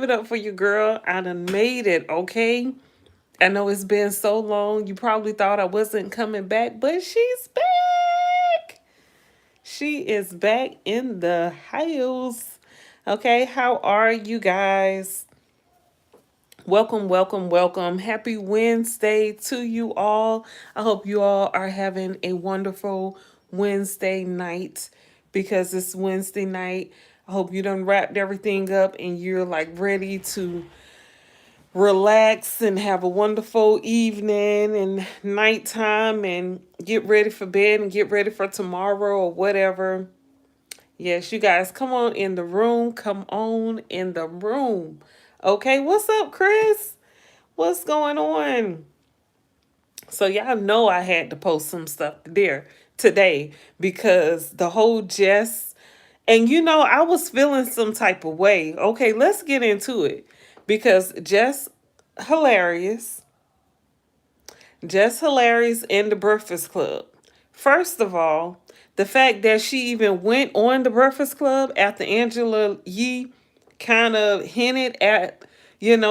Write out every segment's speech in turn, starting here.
it up for you, girl. I done made it, okay? I know it's been so long. You probably thought I wasn't coming back, but she's back. She is back in the house. Okay, how are you guys? Welcome, welcome, welcome. Happy Wednesday to you all. I hope you all are having a wonderful Wednesday night because it's Wednesday night. I hope you done wrapped everything up and you're like ready to relax and have a wonderful evening and nighttime and get ready for bed and get ready for tomorrow or whatever. Yes, you guys, come on in the room. Come on in the room. Okay, what's up, Chris? What's going on? So y'all know I had to post some stuff there today because the whole Jess and I was feeling some type of way. Okay, let's get into it because hilarious. Jess hilarious in the Breakfast Club. First of all, the fact that she even went on the Breakfast Club after Angela Yee kind of hinted at,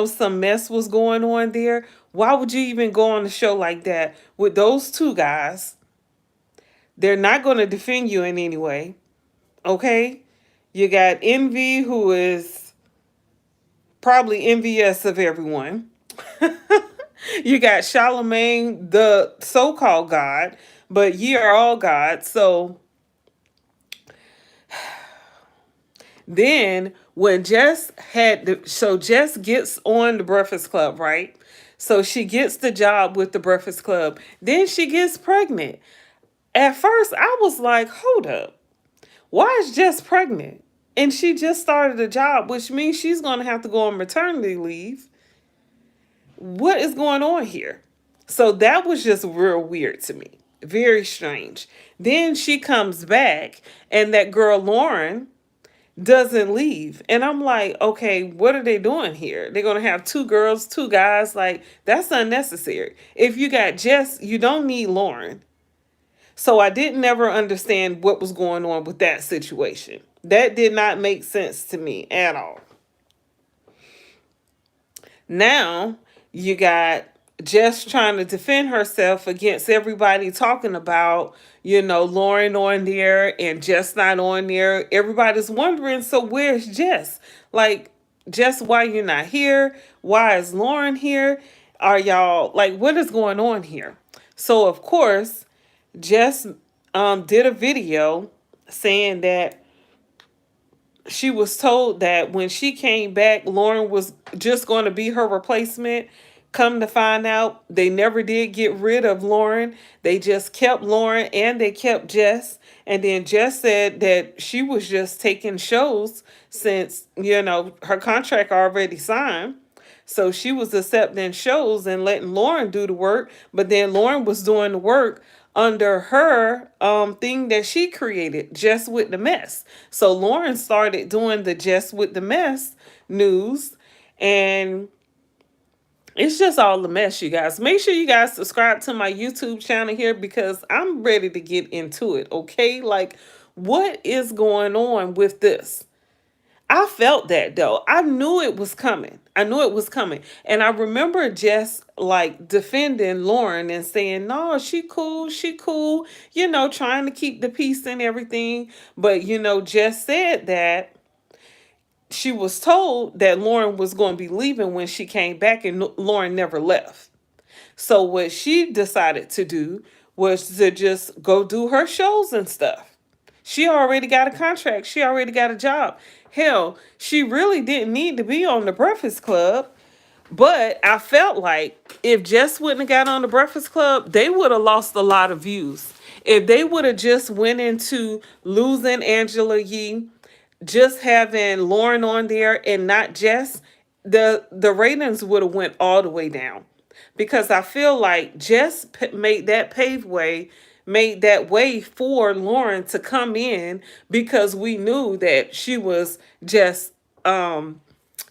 some mess was going on there. Why would you even go on a show like that with those two guys? They're not going to defend you in any way. Okay? You got Envy, who is probably envious of everyone. You got Charlemagne, the so-called God, but ye are all gods. So then when Jess gets on the Breakfast Club, right? So she gets the job with the Breakfast Club. Then she gets pregnant. At first, I was like, hold up. Why is Jess pregnant? And she just started a job, which means she's going to have to go on maternity leave. What is going on here? So that was just real weird to me. Very strange. Then she comes back, and that girl, Lauren, doesn't leave. And I'm like, okay, what are they doing here? They're going to have two girls, two guys. Like, that's unnecessary. If you got Jess, you don't need Lauren. So I didn't ever understand what was going on with that situation. That did not make sense to me at all. Now you got Jess trying to defend herself against everybody talking about, Lauren on there and Jess not on there. Everybody's wondering, so where's Jess? Like, Jess, why you not here? Why is Lauren here? Are y'all like, what is going on here? So of course, Jess did a video saying that she was told that when she came back, Lauren was just going to be her replacement. Come to find out, they never did get rid of Lauren. They just kept Lauren and they kept Jess. And then Jess said that she was just taking shows since, her contract already signed. So she was accepting shows and letting Lauren do the work. But then Lauren was doing the work under her thing that she created, Jess with the Mess. So Lauren started doing the Jess with the Mess news, and it's just all a mess, you guys. Make sure you guys subscribe to my YouTube channel here because I'm ready to get into it, okay? Like, what is going on with this? I felt that though. I knew it was coming. I knew it was coming. And I remember Jess like defending Lauren and saying, no, she cool, trying to keep the peace and everything. But, Jess said that she was told that Lauren was going to be leaving when she came back, and Lauren never left. So what she decided to do was to just go do her shows and stuff. She already got a contract. She already got a job. Hell, she really didn't need to be on the Breakfast Club. But I felt like if Jess wouldn't have got on the Breakfast Club, they would have lost a lot of views. If they would have just went into losing Angela Yee, just having Lauren on there and not Jess, the ratings would have went all the way down. Because I feel like Jess made that way for Lauren to come in because we knew that just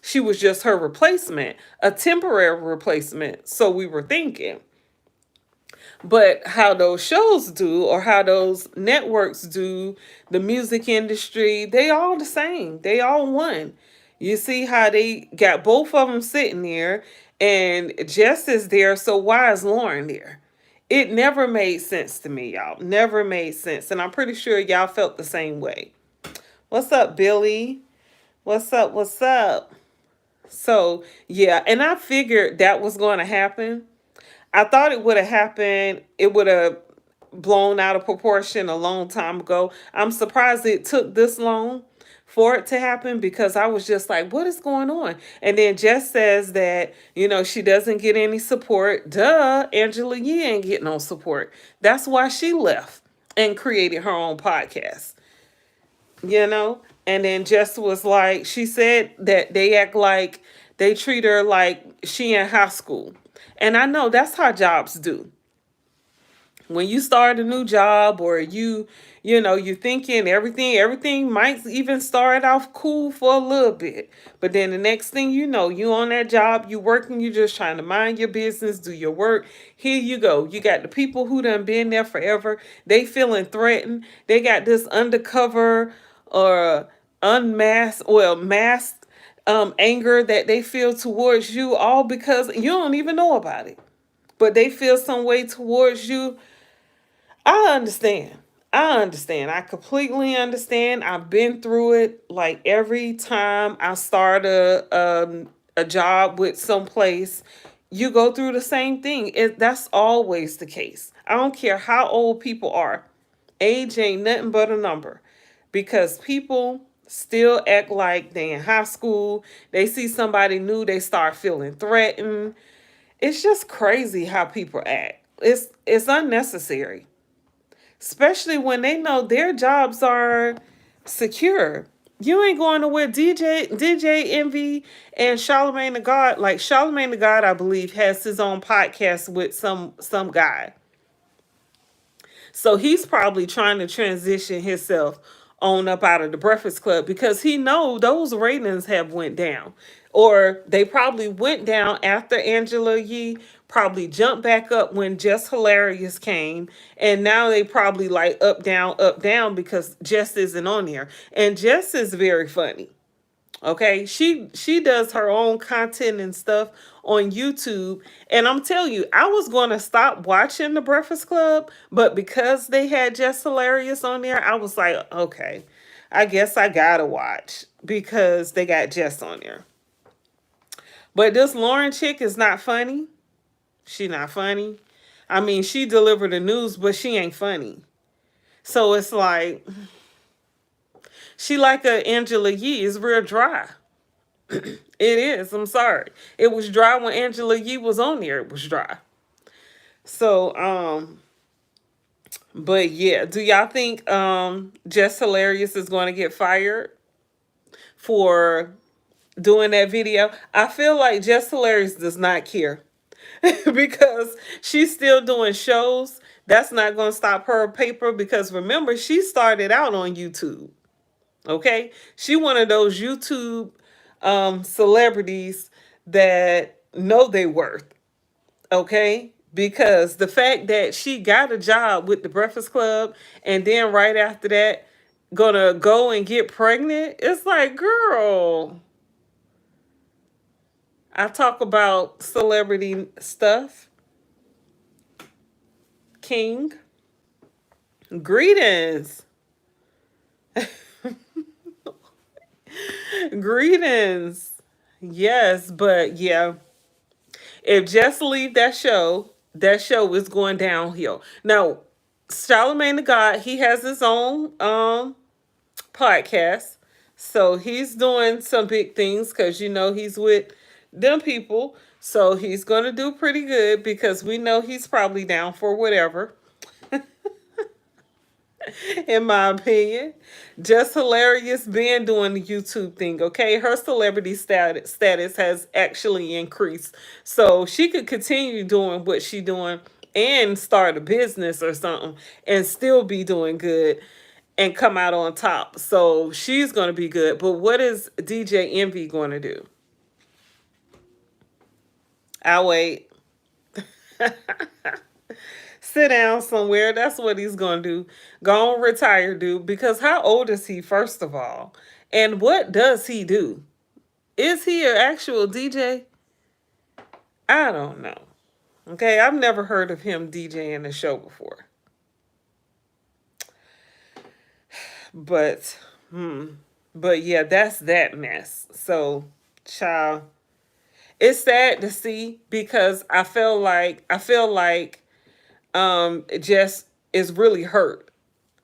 she was just her replacement, a temporary replacement. So we were thinking. But how those shows do or how those networks do, the music industry, they all the same. They all one. You see how they got both of them sitting there, and Jess is there, so why is Lauren there? It never made sense to me, y'all. Never made sense. And I'm pretty sure y'all felt the same way. What's up, Billy? What's up? What's up? So, yeah, and I figured that was going to happen. I thought it would have happened. It would have blown out of proportion a long time ago. I'm surprised it took this long for it to happen because I was just like, what is going on? And then Jess says that, she doesn't get any support. Duh, Angela Yee ain't getting no support. That's why she left and created her own podcast, you know? And then Jess was like, she said that they act like they treat her like she in high school. And I know that's how jobs do. When you start a new job, or you're thinking everything might even start off cool for a little bit, but then the next thing you know, you on that job, you working, you just trying to mind your business, do your work. Here you go, you got the people who done been there forever, they feeling threatened, they got this undercover or unmasked, well, masked anger that they feel towards you, all because you don't even know about it, but they feel some way towards you. I understand. I understand. I completely understand. I've been through it. Like every time I start a job with some place, you go through the same thing. That's always the case. I don't care how old people are. Age ain't nothing but a number, because people still act like they in high school. They see somebody new, they start feeling threatened. It's just crazy how people act. It's unnecessary, especially when they know their jobs are secure. You ain't going to where DJ Envy and Charlemagne the God, like Charlemagne the God, I believe, has his own podcast with some guy. So he's probably trying to transition himself on up out of the Breakfast Club because he know those ratings have went down. Or they probably went down after Angela Yee probably jumped back up when Just Hilarious came. And now they probably like up, down because Jess isn't on there. And Jess is very funny. Okay, she does her own content and stuff on YouTube, and I'm telling you, I was going to stop watching The Breakfast Club, but because they had Just Hilarious on there, I was like, okay, I guess I gotta watch because they got Jess on there. But this Lauren chick is not funny. She not funny. I mean, she delivered the news, but she ain't funny. So it's like she like a Angela Yee is real dry. It is. I'm sorry. It was dry when Angela Yee was on there. It was dry. So, but yeah, do y'all think Jess Hilarious is going to get fired for doing that video? I feel like Jess Hilarious does not care because she's still doing shows. That's not going to stop her paper because remember, she started out on YouTube. Okay, she one of those YouTube celebrities that know they worth. Okay, because the fact that she got a job with the Breakfast Club and then right after that gonna go and get pregnant, it's like, girl, I talk about celebrity stuff. King, greetings. Greetings. Yes, but yeah, if Jess leave that show is going downhill. Now, Charlemagne the God, he has his own podcast. So he's doing some big things because he's with them people. So he's gonna do pretty good because we know he's probably down for whatever. In my opinion. Just Hilarious been doing the YouTube thing, okay? Her celebrity status has actually increased. So she could continue doing what she doing and start a business or something and still be doing good and come out on top. So she's going to be good. But what is DJ Envy going to do? I'll wait. Sit down somewhere. That's what he's gonna do. Go on, retire, dude. Because how old is he, first of all? And what does he do? Is he an actual DJ? I don't know. Okay, I've never heard of him DJing a show before. But, but yeah, that's that mess. So, child, it's sad to see because I feel like Jess is really hurt.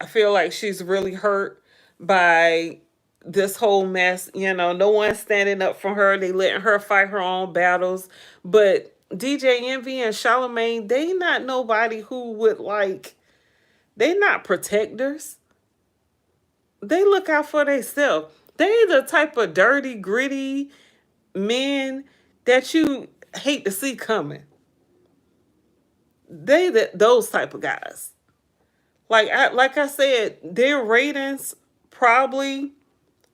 I feel like she's really hurt by this whole mess. You know, no one's standing up for her. They letting her fight her own battles. But DJ Envy and Charlamagne, they not nobody who would like. They not protectors. They look out for themselves. They the type of dirty, gritty men that you hate to see coming. Those type of guys. Like I said, their ratings probably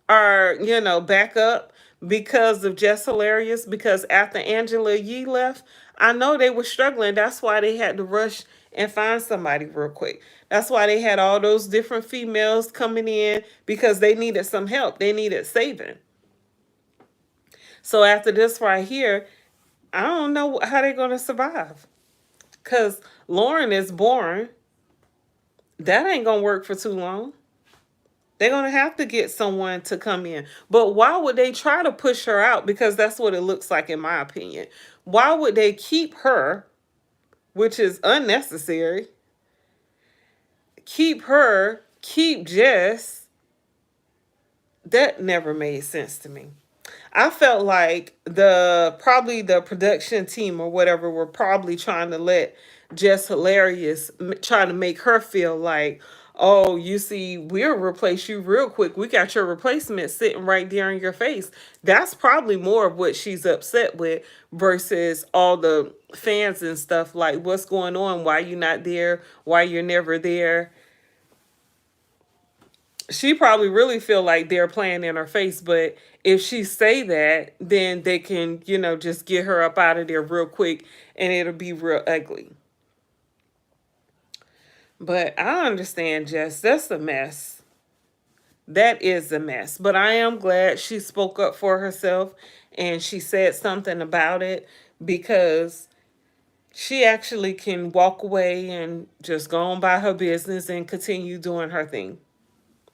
are, back up because of Just Hilarious. Because after Angela Yee left, I know they were struggling. That's why they had to rush and find somebody real quick. That's why they had all those different females coming in because they needed some help. They needed saving. So after this right here, I don't know how they're gonna survive. Cause Lauren is boring. That ain't gonna work for too long. They're going to have to get someone to come in. But why would they try to push her out? Because that's what it looks like, in my opinion. Why would they keep her, which is unnecessary? Keep her, keep Jess. That never made sense to me. I felt like the production team or whatever were probably trying to let Jess Hilarious trying to make her feel like, oh, you see, we'll replace you real quick. We got your replacement sitting right there in your face. That's probably more of what she's upset with versus all the fans and stuff like, what's going on? Why you not there? Why you're never there? She probably really feel like they're playing in her face, but if she say that, then they can, just get her up out of there real quick and it'll be real ugly. But I understand, Jess. That's a mess. That is a mess. But I am glad she spoke up for herself and she said something about it because she actually can walk away and just go on by her business and continue doing her thing.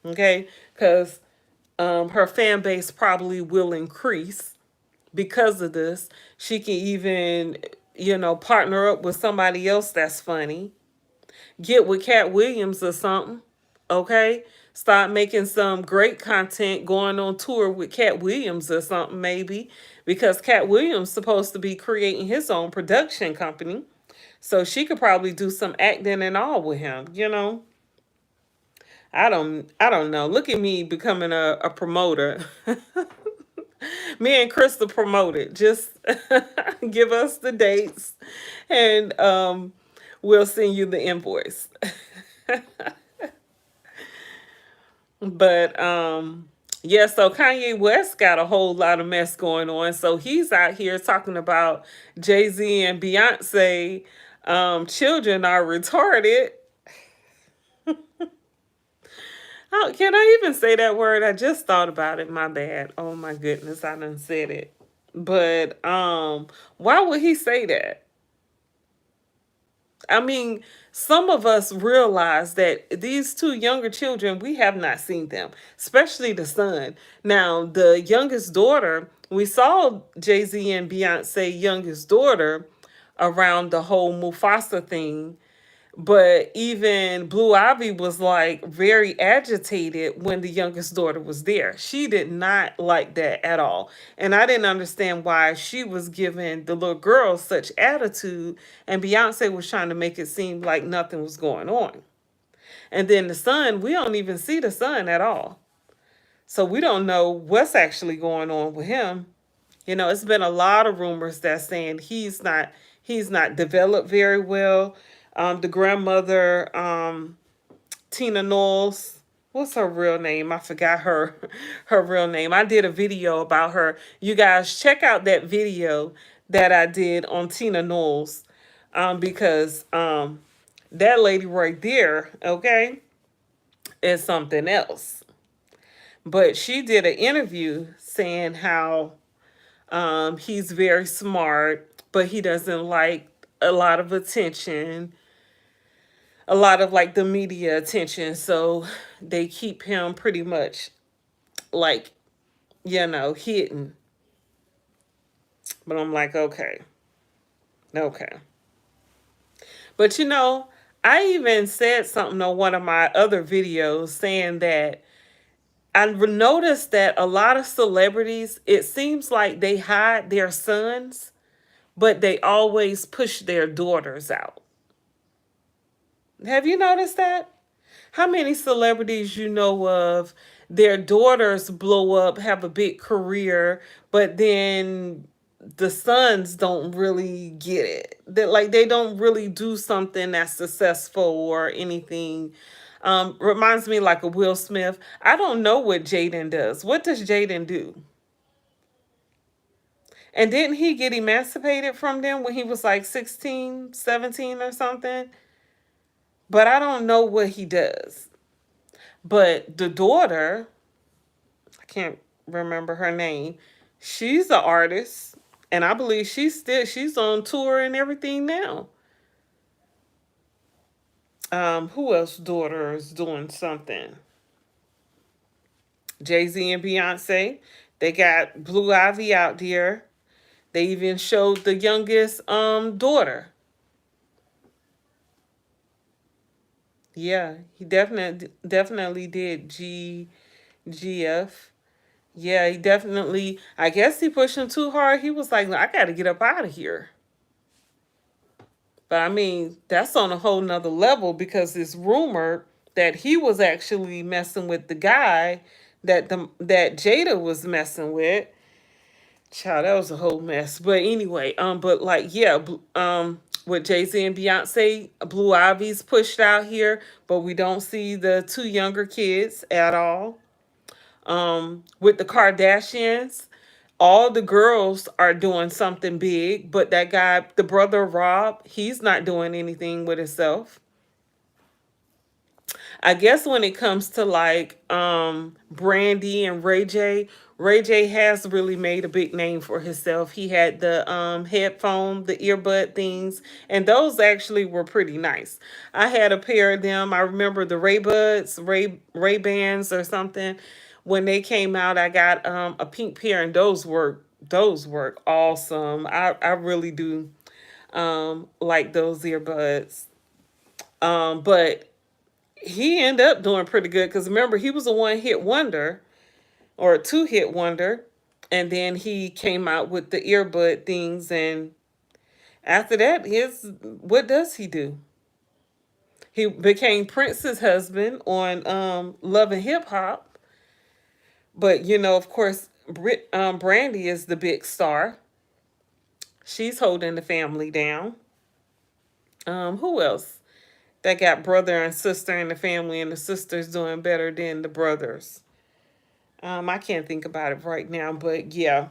Okay? Because her fan base probably will increase because of this. She can even, partner up with somebody else that's funny. Get with Cat Williams or something. Okay? Start making some great content going on tour with Cat Williams or something, maybe. Because Cat Williams supposed to be creating his own production company. So she could probably do some acting and all with him. I don't know. Look at me becoming a promoter. Me and Crystal promoted. Just give us the dates and we'll send you the invoice. But yeah, so Kanye West got a whole lot of mess going on. So he's out here talking about Jay-Z and Beyonce children are retarded. How can I even say that word? I just thought about it. My bad. Oh my goodness, I done said it. But why would he say that? I mean, some of us realize that these two younger children, we have not seen them, especially the son. Now, the youngest daughter, we saw Jay-Z and Beyonce youngest daughter around the whole Mufasa thing. But even Blue Ivy was like very agitated when the youngest daughter was there. She did not like that at all. And I didn't understand why she was giving the little girl such attitude. And Beyonce was trying to make it seem like nothing was going on. And then the son, we don't even see the son at all. So we don't know what's actually going on with him. It's been a lot of rumors that saying he's not developed very well. The grandmother, Tina Knowles, what's her real name? I forgot her real name. I did a video about her. You guys check out that video that I did on Tina Knowles, because that lady right there, okay, is something else. But she did an interview saying how He's very smart, but he doesn't like a lot of attention, a lot of like the media attention. So they keep him pretty much like, hidden. But I'm like, okay, okay. But I even said something on one of my other videos saying that I noticed that a lot of celebrities, it seems like they hide their sons, but they always push their daughters out. Have you noticed that? How many celebrities you know of, their daughters blow up, have a big career, but then the sons don't really get it. That like they don't really do something that's successful or anything. Reminds me like a Will Smith. I don't know what Jaden does. What does Jaden do? And didn't he get emancipated from them when he was like 16, 17 or something? But I don't know what he does. But the daughter, I can't remember her name. She's an artist, and I believe she's on tour and everything now. Who else daughter is doing something? Jay-Z and Beyonce. They got Blue Ivy out there. They even showed the youngest daughter. Yeah, he definitely did GF. Yeah, he definitely. I guess he pushed him too hard. He was like, I got to get up out of here. But I mean, that's on a whole nother level because it's rumored that he was actually messing with the guy that Jada was messing with. Child, that was a whole mess. But anyway, but like, yeah, with Jay-Z and Beyonce, Blue Ivy's pushed out here, but we don't see the two younger kids at all. With the Kardashians, all the girls are doing something big, but that guy, the brother Rob, he's not doing anything with himself. I guess when it comes to like Brandy and Ray J has really made a big name for himself. He had the headphone, the earbud things, and those actually were pretty nice. I had a pair of them. I remember the Ray Bans or something. When they came out, I got a pink pair, and those were awesome. I really do like those earbuds. But he ended up doing pretty good because remember he was a one hit wonder or a two hit wonder, and then he came out with the earbud things, and after that, his what does he do? He became Prince's husband on Love and Hip Hop, but of course, Brandy is the big star. She's holding the family down. Who else? That got brother and sister in the family, and the sister's doing better than the brothers. I can't think about it right now, but yeah,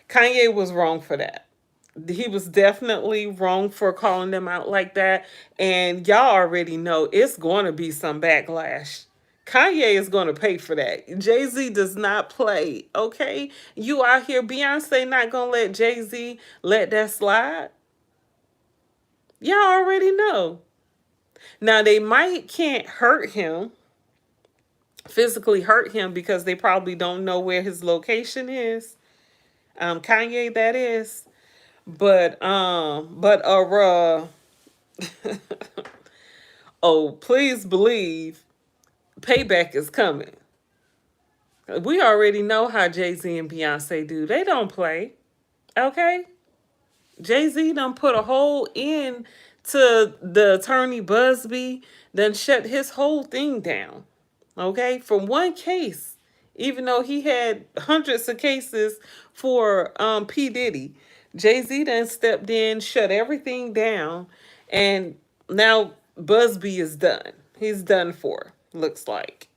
Kanye was wrong for that. He was definitely wrong for calling them out like that. And y'all already know it's going to be some backlash. Kanye is going to pay for that. Jay-Z does not play, okay? You out here, Beyonce not going to let Jay-Z let that slide. Y'all already know. Now, they might can't hurt him, physically hurt him, because they probably don't know where his location is. Kanye, that is. But oh, please believe payback is coming. We already know how Jay-Z and Beyonce do. They don't play. Okay? Jay-Z done put a whole end to the attorney Busby, then shut his whole thing down. Okay? From one case. Even though he had hundreds of cases for P. Diddy. Jay-Z then stepped in, shut everything down, and now Busby is done. He's done for, looks like.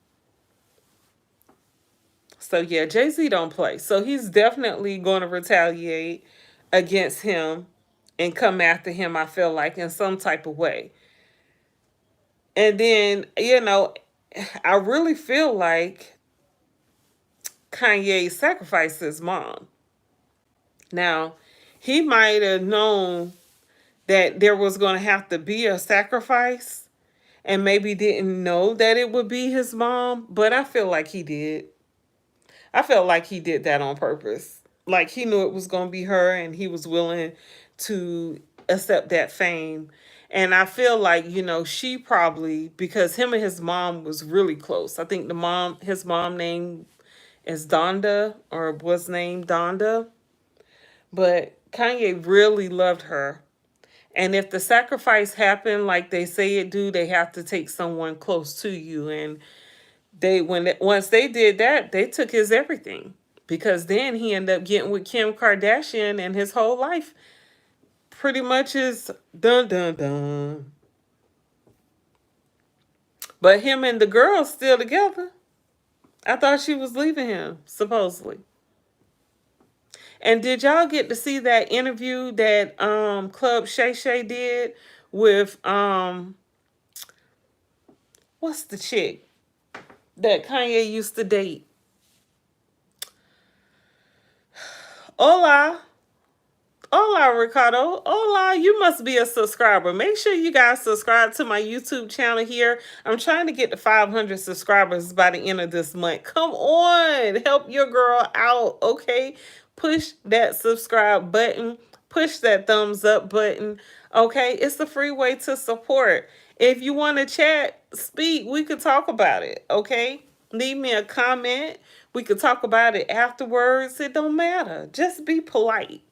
So yeah, Jay-Z don't play. So he's definitely going to retaliate against him and come after him, I feel like, in some type of way. And then, I really feel like Kanye sacrificed his mom. Now, he might have known that there was going to have to be a sacrifice and maybe didn't know that it would be his mom, but I feel like he did. I felt like he did that on purpose. Like he knew it was going to be her and he was willing to accept that fame. And I feel like, she probably, because him and his mom was really close. I think his mom name is Donda or was named Donda. But Kanye really loved her. And if the sacrifice happened like they say it do, they have to take someone close to you. And once they did that, they took his everything. Because then he ended up getting with Kim Kardashian and his whole life pretty much is dun dun dun. But him and the girl still together. I thought she was leaving him, supposedly. And did y'all get to see that interview that Club Shay Shay did with what's the chick that Kanye used to date? Hola. Hola, Ricardo. Hola, you must be a subscriber. Make sure you guys subscribe to my YouTube channel here. I'm trying to get to 500 subscribers by the end of this month. Come on, help your girl out, okay? Push that subscribe button. Push that thumbs up button, okay? It's the free way to support. If you want to chat, speak, we could talk about it, okay? Leave me a comment. We could talk about it afterwards. It don't matter. Just be polite.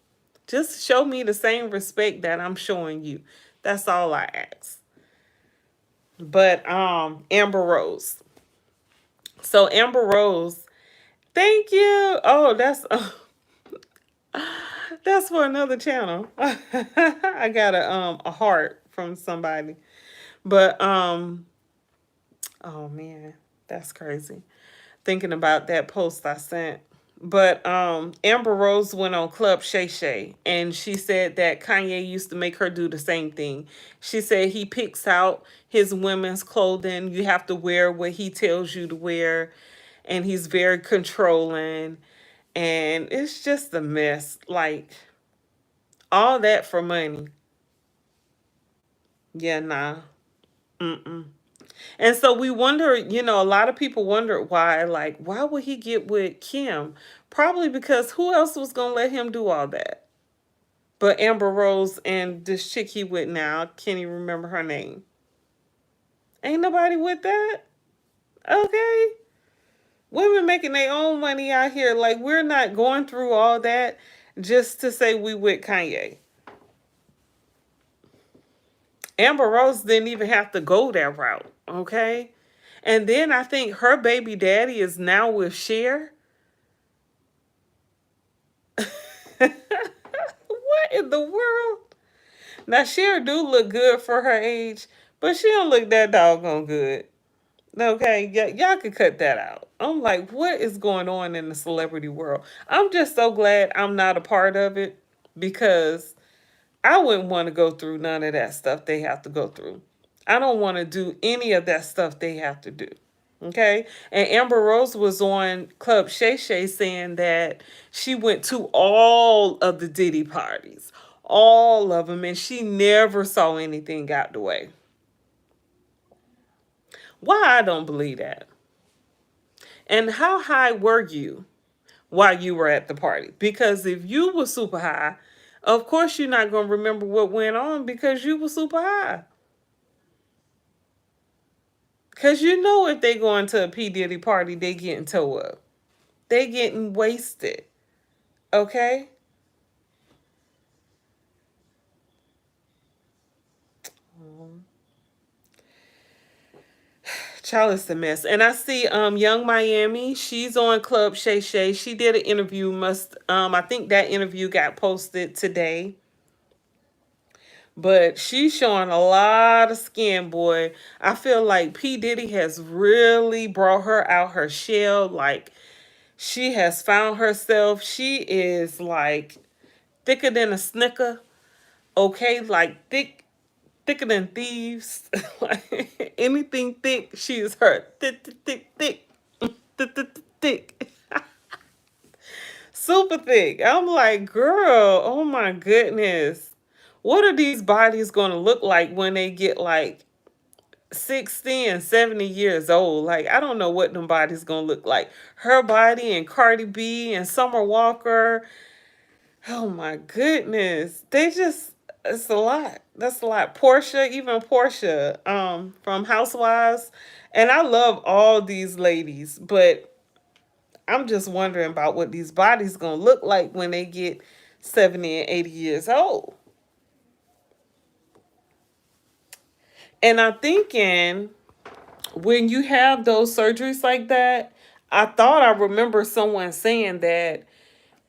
Just show me the same respect that I'm showing you. That's all I ask. But Amber Rose. So Amber Rose, thank you. Oh, that's for another channel. I got a heart from somebody. But oh man, that's crazy. Thinking about that post I sent. But Amber Rose went on Club Shay Shay and she said that Kanye used to make her do the same thing. She said he picks out his women's clothing. You have to wear what he tells you to wear. And he's very controlling. And it's just a mess. Like, all that for money. Yeah, nah. Mm-mm. And so we wonder, a lot of people wondered why, like, why would he get with Kim? Probably because who else was going to let him do all that? But Amber Rose and this chick he with now, can't even remember her name. Ain't nobody with that? Okay. Women making their own money out here. Like, we're not going through all that just to say we with Kanye. Amber Rose didn't even have to go that route, okay? And then I think her baby daddy is now with Cher. What in the world? Now Cher do look good for her age, but she don't look that doggone good. Okay, y'all could cut that out. I'm like, what is going on in the celebrity world? I'm just so glad I'm not a part of it because I wouldn't want to go through none of that stuff they have to go through. I don't want to do any of that stuff they have to do. Okay. And Amber Rose was on Club Shay Shay saying that she went to all of the Diddy parties, all of them, and she never saw anything out the way. Why I don't believe that? And how high were you while you were at the party? Because if you were super high, of course you're not going to remember what went on because you were super high. Because if they going to a P. Diddy party, they getting toe up. They getting wasted. Okay? Child is a mess. And I see Young Miami, she's on Club Shay Shay. She did an interview, I think that interview got posted today. But she's showing a lot of skin, boy. I feel like P. Diddy has really brought her out her shell. Like, she has found herself. She is like thicker than a snicker. Okay, like thicker than thieves. Like anything thick, she is her. Thick, thick, thick, thick, thick, thick. super thick. I'm like, girl, oh my goodness. What are these bodies going to look like when they get like 60 and 70 years old? Like, I don't know what them bodies going to look like. Her body and Cardi B and Summer Walker. Oh my goodness. They just, it's a lot. That's a lot. Portia, even Portia, from Housewives. And I love all these ladies, but I'm just wondering about what these bodies gonna look like when they get 70 and 80 years old. And I'm thinking when you have those surgeries like that, I thought I remember someone saying that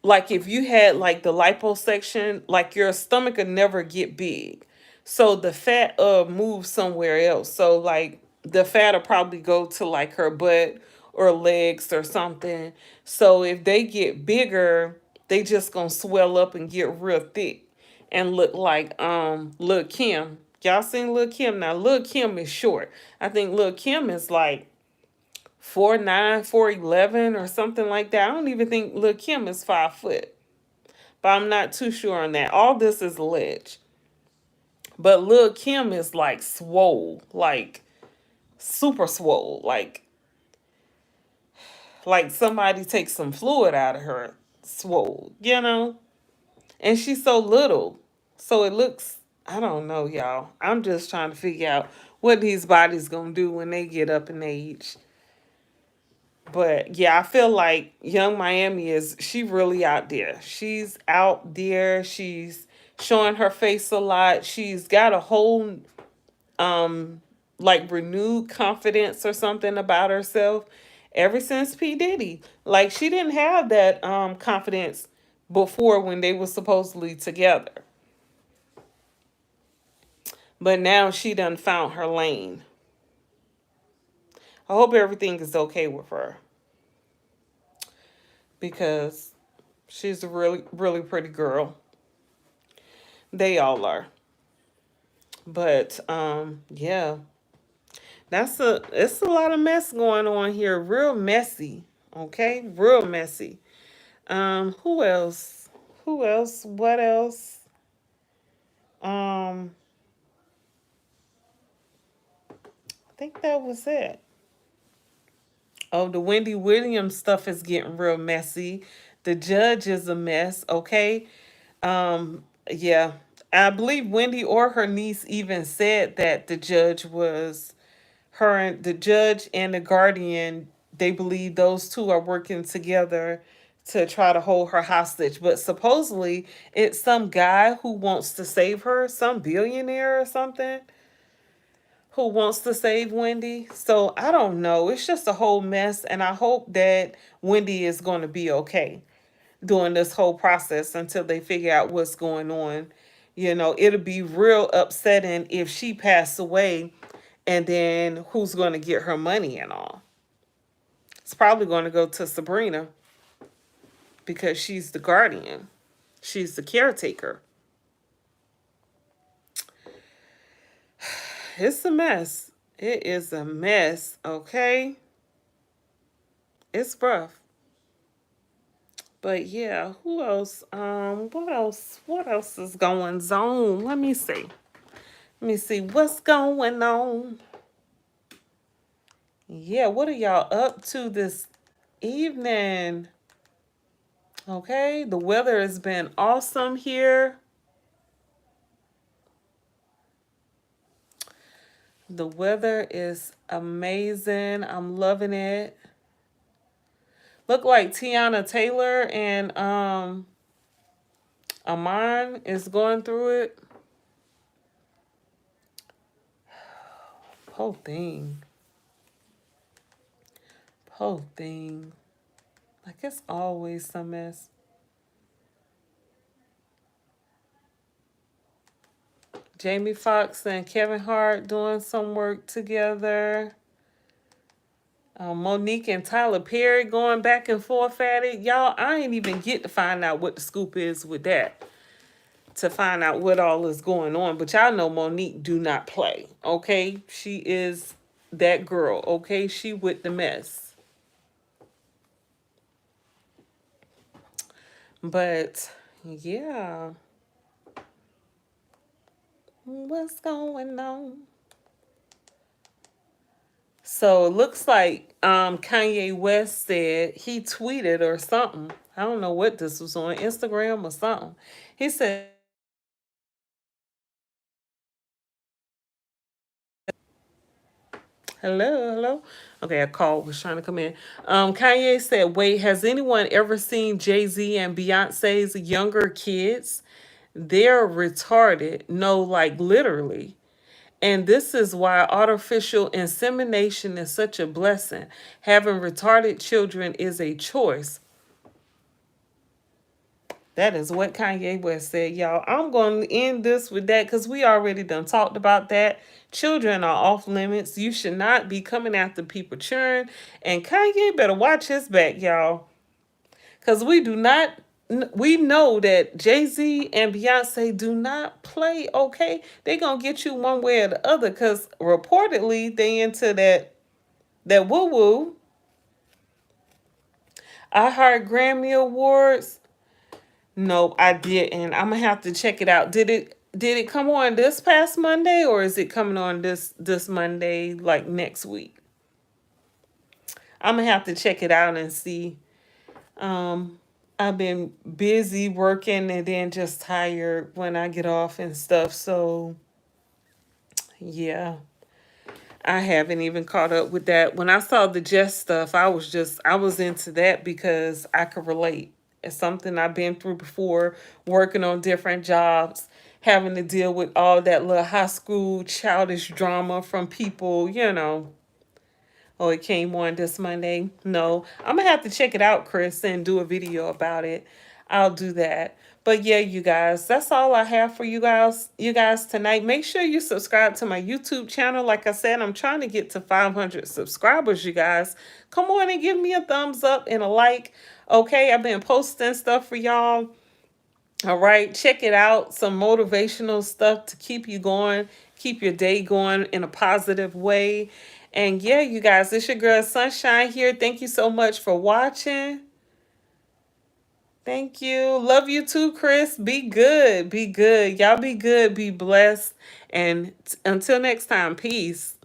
like if you had like the liposuction, like your stomach would never get big. So the fat moves somewhere else. So like the fat will probably go to like her butt or legs or something. So if they get bigger, they just gonna swell up and get real thick and look like Lil Kim. Y'all seen Lil Kim? Now Lil Kim is short. I think Lil Kim is like 4'9", 4'11", or something like that. I don't even think Lil Kim is 5 foot, but I'm not too sure on that. All this is alleged. But Lil Kim is like swole, like super swole, like somebody takes some fluid out of her swole, you know? And she's so little. So it looks, I don't know, y'all. I'm just trying to figure out what these bodies gonna do when they get up in age. But yeah, I feel like Young Miami is she really out there. She's out there. She's showing her face a lot. She's got a whole like renewed confidence or something about herself ever since P. Diddy. Like she didn't have that confidence before when they were supposedly together. But now she done found her lane. I hope everything is okay with her because she's a really, really pretty girl. They all are. But yeah. It's a lot of mess going on here. Real messy. Okay? Real messy. Who else? Who else? What else? I think that was it. Oh, the Wendy Williams stuff is getting real messy. The judge is a mess, okay? Yeah. I believe Wendy or her niece even said that the judge was her and the judge and the guardian, they believe those two are working together to try to hold her hostage. But supposedly it's some guy who wants to save her, some billionaire or something who wants to save Wendy. So I don't know. It's just a whole mess. And I hope that Wendy is going to be okay during this whole process until they figure out what's going on. You know, it'll be real upsetting if she passed away and then who's going to get her money and all. It's probably going to go to Sabrina because she's the guardian. She's the caretaker. It's a mess. It is a mess, okay? It's rough. But yeah, who else? What else? What else is going on? Let me see. Let me see what's going on. Yeah, what are y'all up to this evening? Okay, the weather has been awesome here. The weather is amazing. I'm loving it. Look like Tiana Taylor and Amon is going through it. Whole thing. Whole thing. Like it's always some mess. Jamie Foxx and Kevin Hart doing some work together. Monique and Tyler Perry going back and forth at it. Y'all, I ain't even get to find out what the scoop is with that. To find out what all is going on. But y'all know Monique do not play. Okay? She is that girl. Okay? She with the mess. But yeah, what's going on? So it looks like Kanye West said he tweeted or something. I don't know what this was on Instagram or something. He said, "Hello, hello." Okay, a call was trying to come in. Kanye said, "Wait, has anyone ever seen Jay Z and Beyonce's younger kids? They're retarded. No, like literally. And this is why artificial insemination is such a blessing. Having retarded children is a choice." That is what Kanye West said, y'all. I'm going to end this with that because we already done talked about that. Children are off limits. You should not be coming after people children. And Kanye better watch his back, y'all. Because we do not, we know that Jay-Z and Beyonce do not play okay. They going to get you one way or the other because reportedly they into that woo-woo. I heard Grammy Awards. Nope, I didn't. I'm gonna have to check it out. Did it come on this past Monday or is it coming on this Monday like next week? I'm gonna have to check it out and see. Um I've been busy working and then just tired when I get off and stuff. So yeah. I haven't even caught up with that. When I saw the Jess stuff, I was into that because I could relate. It's something I've been through before, working on different jobs, having to deal with all that little high school childish drama from people. Oh, it came on this Monday. No, I'm gonna have to check it out, Chris, and do a video about it. I'll do that. But yeah, you guys, that's all I have for you guys tonight. Make sure you subscribe to my YouTube channel. Like I said, I'm trying to get to 500 subscribers, you guys. Come on and give me a thumbs up and a like. Okay, I've been posting stuff for y'all. All right, check it out. Some motivational stuff to keep you going, keep your day going in a positive way. And yeah, you guys, it's your girl Sunshine here. Thank you so much for watching. Thank you. Love you too, Chris. Be good. Be good. Y'all be good. Be blessed. And until next time, peace.